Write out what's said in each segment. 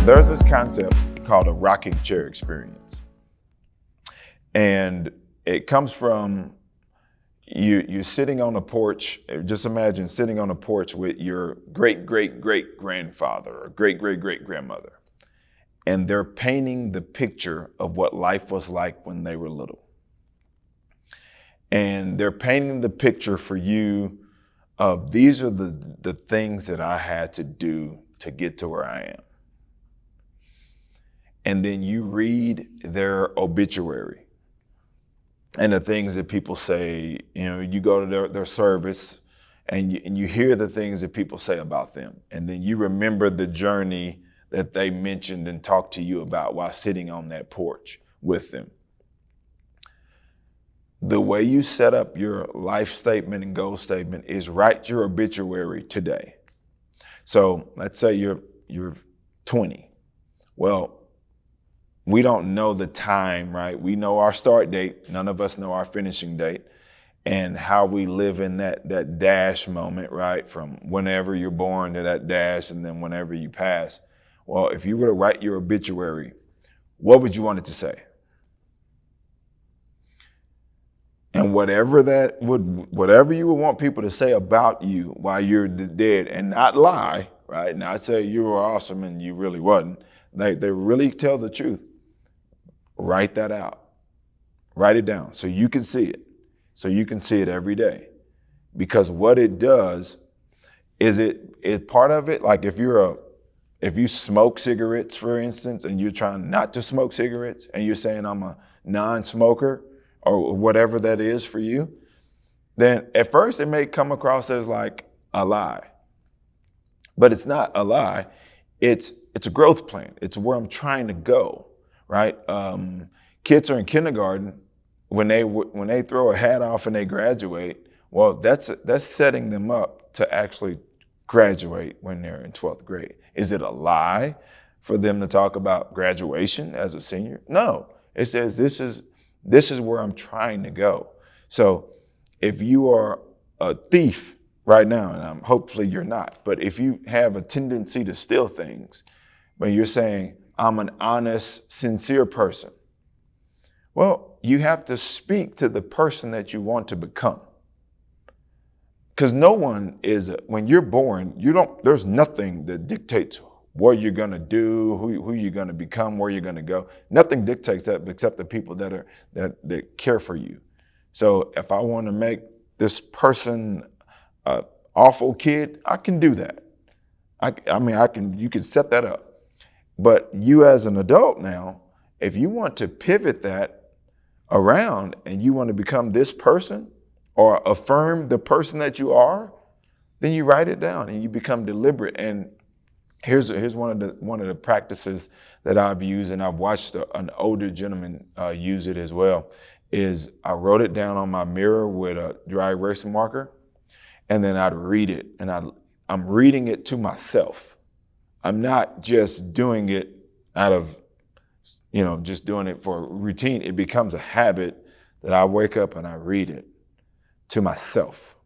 There's this concept called a rocking chair experience. And it comes from you're sitting on a porch. Just imagine sitting on a porch with your great-great-great-grandfather or great-great-great-grandmother. And they're painting the picture of what life was like when they were little. And they're painting the picture for you of these are the things that I had to do to get to where I am. And then you read their obituary and the things that people say. You go to their service and you hear the things that people say about them. And then you remember the journey that they mentioned and talked to you about while sitting on that porch with them. The way you set up your life statement and goal statement is write your obituary today. So let's say you're 20. Well, we don't know the time, right? We know our start date. None of us know our finishing date and how we live in that dash moment, right? From whenever you're born to that dash and then whenever you pass. Well, if you were to write your obituary, what would you want it to say? And whatever you would want people to say about you while you're dead and not lie, right? Not say you were awesome and you really wasn't. They really tell the truth. Write that out. Write it down so you can see it. So you can see it every day. Because what it does is it part of it, like if you smoke cigarettes, for instance, and you're trying not to smoke cigarettes and you're saying I'm a non-smoker or whatever that is for you, then at first it may come across as like a lie. But it's not a lie. It's a growth plan. It's where I'm trying to go, right? Kids are in kindergarten. When they throw a hat off and they graduate, well, that's setting them up to actually graduate when they're in 12th grade. Is it a lie for them to talk about graduation as a senior? No. It says this is where I'm trying to go. So if you are a thief right now, and hopefully you're not, but if you have a tendency to steal things, but you're saying, I'm an honest, sincere person, well, you have to speak to the person that you want to become. Because no one when you're born, there's nothing that dictates what you're going to do, who you're going to become, where you're going to go. Nothing dictates that except the people that care for you. So if I want to make this person an awful kid, I can do that. You can set that up. But you as an adult now, if you want to pivot that around and you want to become this person or affirm the person that you are, then you write it down and you become deliberate. And here's one of the practices that I've used, and I've watched an older gentleman use it as well, is I wrote it down on my mirror with a dry erase marker, and then I'd read it, and I'm reading it to myself. I'm not just doing it out of, just doing it for routine. It becomes a habit that I wake up and I read it to myself.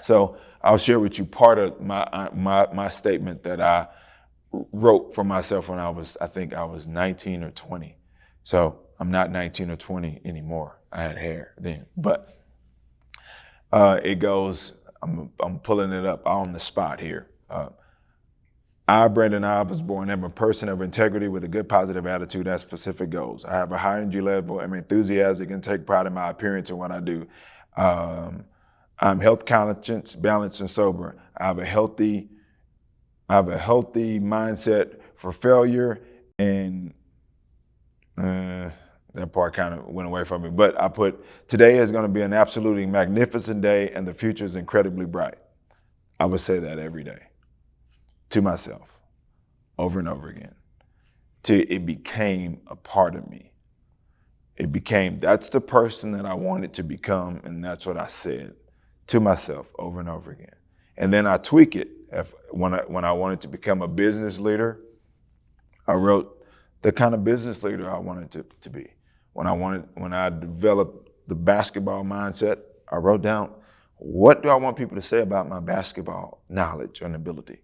So I'll share with you part of my statement that I wrote for myself when I think I was 19 or 20. So I'm not 19 or 20 anymore. I had hair then, but it goes, I'm pulling it up on the spot here. I, Brandon Obb, was born. I'm a person of integrity with a good positive attitude and specific goals. I have a high energy level. I'm enthusiastic and take pride in my appearance and what I do. I'm health conscious, balanced, and sober. I have a healthy mindset for failure, and that part kind of went away from me. But I put, today is going to be an absolutely magnificent day, and the future is incredibly bright. I would say that every day to myself, over and over again, till it became a part of me. That's the person that I wanted to become, and that's what I said to myself over and over again. And then I tweak it. When I wanted to become a business leader, I wrote the kind of business leader I wanted to be. When I developed the basketball mindset, I wrote down, what do I want people to say about my basketball knowledge and ability?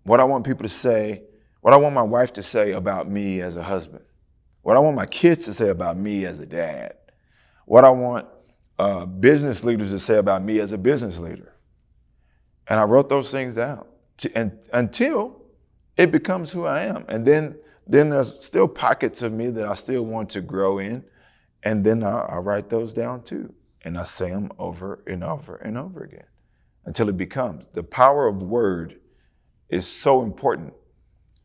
What I want people to say What I want my wife to say about me as a husband. What I want my kids to say about me as a dad. What I want business leaders to say about me as a business leader. And I wrote those things down until it becomes who I am. And then there's still pockets of me that I still want to grow in. And then I write those down too. And I say them over and over and over again until it becomes. The power of word is so important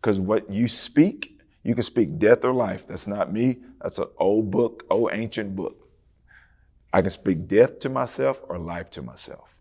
because what you speak, you can speak death or life. That's not me. That's an old book, old ancient book. I can speak death to myself or life to myself.